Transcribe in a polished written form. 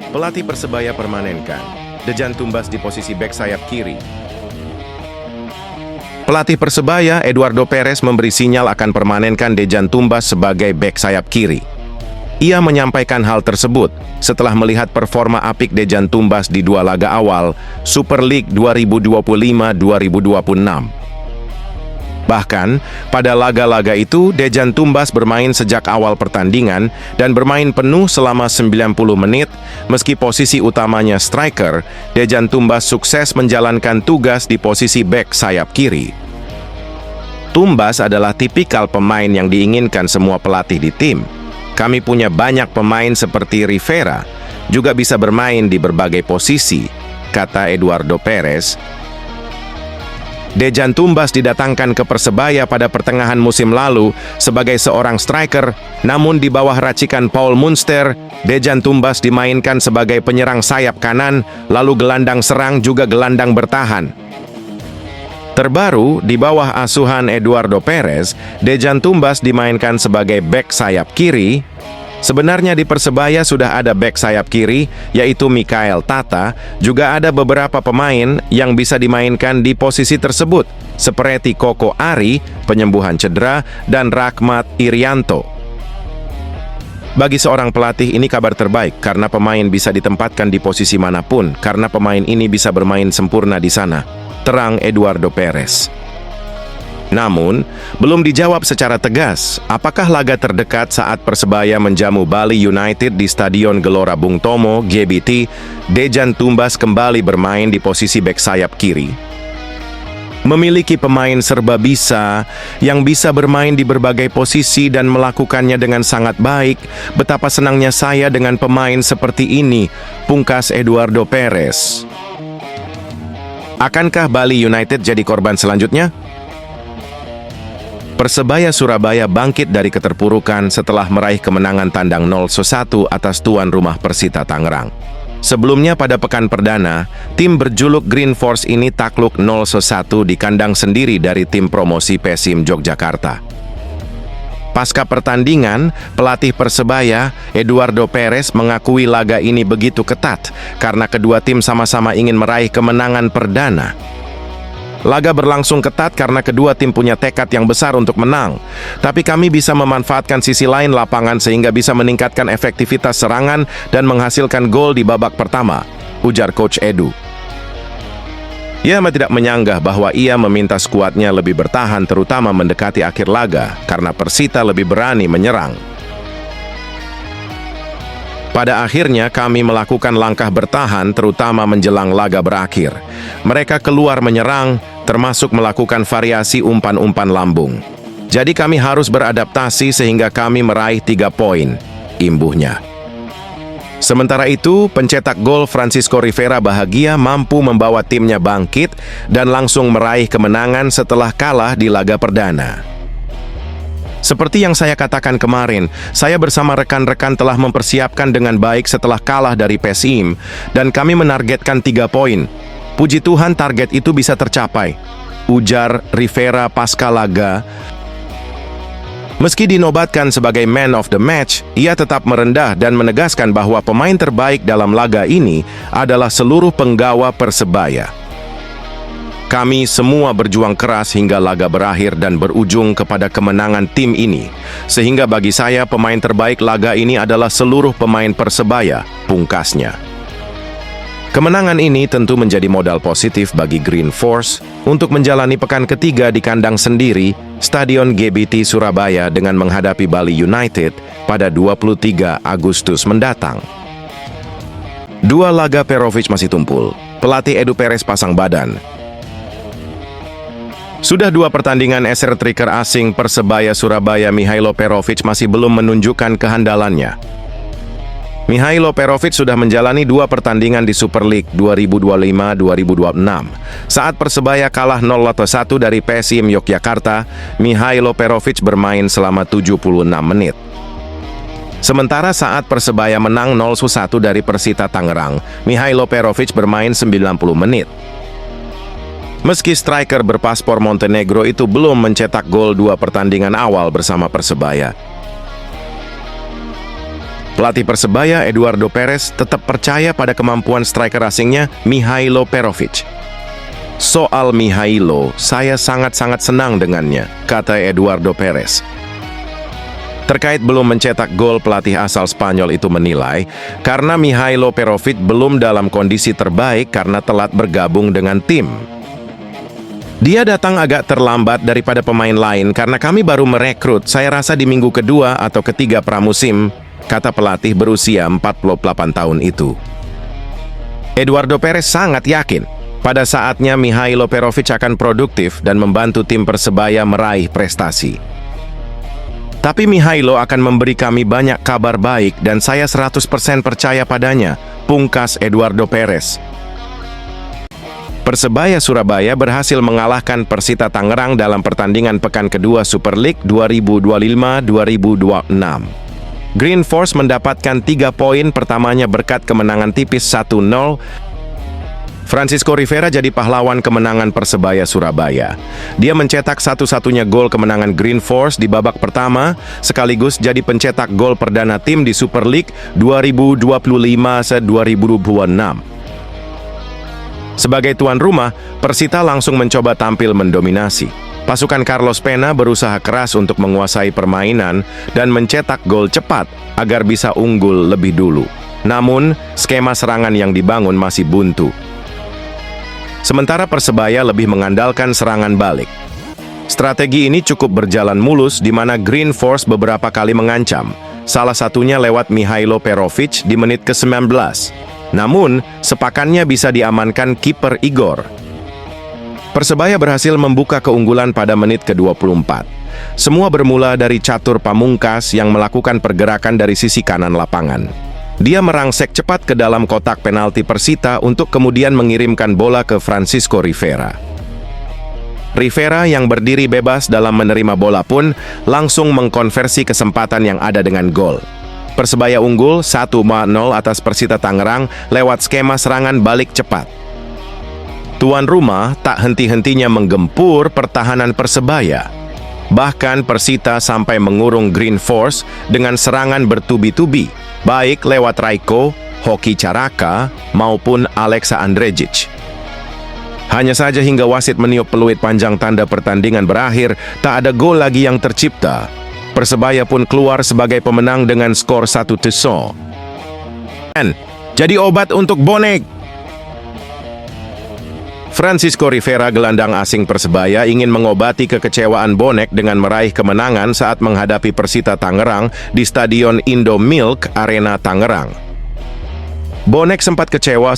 Pelatih Persebaya permanenkan Dejan Tumbas di posisi bek sayap kiri. Pelatih Persebaya, Eduardo Perez, memberi sinyal akan permanenkan Dejan Tumbas sebagai bek sayap kiri. Ia menyampaikan hal tersebut setelah melihat performa apik Dejan Tumbas di dua laga awal Super League 2025-2026. Bahkan, pada laga-laga itu, Dejan Tumbas bermain sejak awal pertandingan dan bermain penuh selama 90 menit. Meski posisi utamanya striker, Dejan Tumbas sukses menjalankan tugas di posisi bek sayap kiri. Tumbas adalah tipikal pemain yang diinginkan semua pelatih di tim. Kami punya banyak pemain seperti Rivera, juga bisa bermain di berbagai posisi, kata Eduardo Perez. Dejan Tumbas didatangkan ke Persebaya pada pertengahan musim lalu sebagai seorang striker, namun di bawah racikan Paul Munster, Dejan Tumbas dimainkan sebagai penyerang sayap kanan, lalu gelandang serang juga gelandang bertahan. Terbaru, di bawah asuhan Eduardo Perez, Dejan Tumbas dimainkan sebagai bek sayap kiri. Sebenarnya di Persebaya sudah ada bek sayap kiri, yaitu Mikael Tata. Juga ada beberapa pemain yang bisa dimainkan di posisi tersebut, seperti Koko Ari, penyembuhan cedera, dan Rahmat Irianto. Bagi seorang pelatih, ini kabar terbaik karena pemain bisa ditempatkan di posisi manapun, karena pemain ini bisa bermain sempurna di sana, terang Eduardo Perez. Namun, belum dijawab secara tegas apakah laga terdekat saat Persebaya menjamu Bali United di Stadion Gelora Bung Tomo, GBT, Dejan Tumbas kembali bermain di posisi bek sayap kiri. Memiliki pemain serba bisa yang bisa bermain di berbagai posisi dan melakukannya dengan sangat baik. Betapa senangnya saya dengan pemain seperti ini, pungkas Eduardo Perez. Akankah Bali United jadi korban selanjutnya? Persebaya Surabaya bangkit dari keterpurukan setelah meraih kemenangan tandang 0-1 atas tuan rumah Persita Tangerang. Sebelumnya pada pekan perdana, tim berjuluk Green Force ini takluk 0-1 di kandang sendiri dari tim promosi PSIM Yogyakarta. Pasca pertandingan, pelatih Persebaya, Eduardo Perez, mengakui laga ini begitu ketat karena kedua tim sama-sama ingin meraih kemenangan perdana. Laga berlangsung ketat karena kedua tim punya tekad yang besar untuk menang. Tapi kami bisa memanfaatkan sisi lain lapangan sehingga bisa meningkatkan efektivitas serangan dan menghasilkan gol di babak pertama, ujar Coach Edu. Ia tidak menyanggah bahwa ia meminta skuadnya lebih bertahan terutama mendekati akhir laga karena Persita lebih berani menyerang. Pada akhirnya kami melakukan langkah bertahan terutama menjelang laga berakhir. Mereka keluar menyerang, termasuk melakukan variasi umpan-umpan lambung. Jadi kami harus beradaptasi sehingga kami meraih 3 poin, imbuhnya. Sementara itu, pencetak gol Francisco Rivera bahagia mampu membawa timnya bangkit dan langsung meraih kemenangan setelah kalah di laga perdana. Seperti yang saya katakan kemarin, saya bersama rekan-rekan telah mempersiapkan dengan baik setelah kalah dari PSIM dan kami menargetkan 3 poin. Puji Tuhan target itu bisa tercapai, ujar Rivera pasca laga. Meski dinobatkan sebagai man of the match, ia tetap merendah dan menegaskan bahwa pemain terbaik dalam laga ini adalah seluruh penggawa Persebaya. Kami semua berjuang keras hingga laga berakhir dan berujung kepada kemenangan tim ini. Sehingga bagi saya pemain terbaik laga ini adalah seluruh pemain Persebaya, pungkasnya. Kemenangan ini tentu menjadi modal positif bagi Green Force untuk menjalani pekan ketiga di kandang sendiri, Stadion GBT Surabaya dengan menghadapi Bali United pada 23 Agustus mendatang. Dua laga Perovic masih tumpul. Pelatih Edu Perez pasang badan. Sudah 2 pertandingan eser striker asing Persebaya Surabaya Mihailo Perovic masih belum menunjukkan kehandalannya. Mihailo Perovic sudah menjalani 2 pertandingan di Super League 2025-2026. Saat Persebaya kalah 0-1 dari PSIM Yogyakarta, Mihailo Perovic bermain selama 76 menit. Sementara saat Persebaya menang 0-1 dari Persita Tangerang, Mihailo Perovic bermain 90 menit. Meski striker berpaspor Montenegro itu belum mencetak gol 2 pertandingan awal bersama Persebaya. Pelatih Persebaya, Eduardo Perez, tetap percaya pada kemampuan striker asingnya, Mihailo Perovic. "Soal Mihailo, saya sangat-sangat senang dengannya," kata Eduardo Perez. Terkait belum mencetak gol, pelatih asal Spanyol itu menilai, karena Mihailo Perovic belum dalam kondisi terbaik karena telat bergabung dengan tim. "Dia datang agak terlambat daripada pemain lain karena kami baru merekrut, saya rasa di minggu kedua atau ketiga pramusim," kata pelatih berusia 48 tahun itu. Eduardo Perez sangat yakin pada saatnya Mihailo Perovic akan produktif dan membantu tim Persebaya meraih prestasi. "Tapi Mihailo akan memberi kami banyak kabar baik dan saya 100% percaya padanya," pungkas Eduardo Perez. Persebaya Surabaya berhasil mengalahkan Persita Tangerang dalam pertandingan pekan kedua Super League 2025-2026. Green Force mendapatkan 3 poin pertamanya berkat kemenangan tipis 1-0. Francisco Rivera jadi pahlawan kemenangan Persebaya Surabaya. Dia mencetak satu-satunya gol kemenangan Green Force di babak pertama, sekaligus jadi pencetak gol perdana tim di Super League 2025-2026. Sebagai tuan rumah, Persita langsung mencoba tampil mendominasi. Pasukan Carlos Pena berusaha keras untuk menguasai permainan dan mencetak gol cepat agar bisa unggul lebih dulu. Namun, skema serangan yang dibangun masih buntu. Sementara Persebaya lebih mengandalkan serangan balik. Strategi ini cukup berjalan mulus di mana Green Force beberapa kali mengancam, salah satunya lewat Mihailo Perovic di menit ke-19. Namun, sepakannya bisa diamankan kiper Igor. Persebaya berhasil membuka keunggulan pada menit ke-24. Semua bermula dari Catur Pamungkas yang melakukan pergerakan dari sisi kanan lapangan. Dia merangsek cepat ke dalam kotak penalti Persita untuk kemudian mengirimkan bola ke Francisco Rivera. Rivera yang berdiri bebas dalam menerima bola pun langsung mengkonversi kesempatan yang ada dengan gol. Persebaya unggul 1-0 atas Persita Tangerang lewat skema serangan balik cepat. Tuan rumah tak henti-hentinya menggempur pertahanan Persebaya. Bahkan Persita sampai mengurung Green Force dengan serangan bertubi-tubi, baik lewat Rajko, Hoki Caraka, maupun Alexa Andrejic. Hanya saja hingga wasit meniup peluit panjang tanda pertandingan berakhir, tak ada gol lagi yang tercipta. Persebaya pun keluar sebagai pemenang dengan skor 1-0. Jadi obat untuk bonek. Francisco Rivera, gelandang asing Persebaya, ingin mengobati kekecewaan bonek dengan meraih kemenangan saat menghadapi Persita Tangerang di Stadion Indomilk Arena Tangerang. Bonek sempat kecewa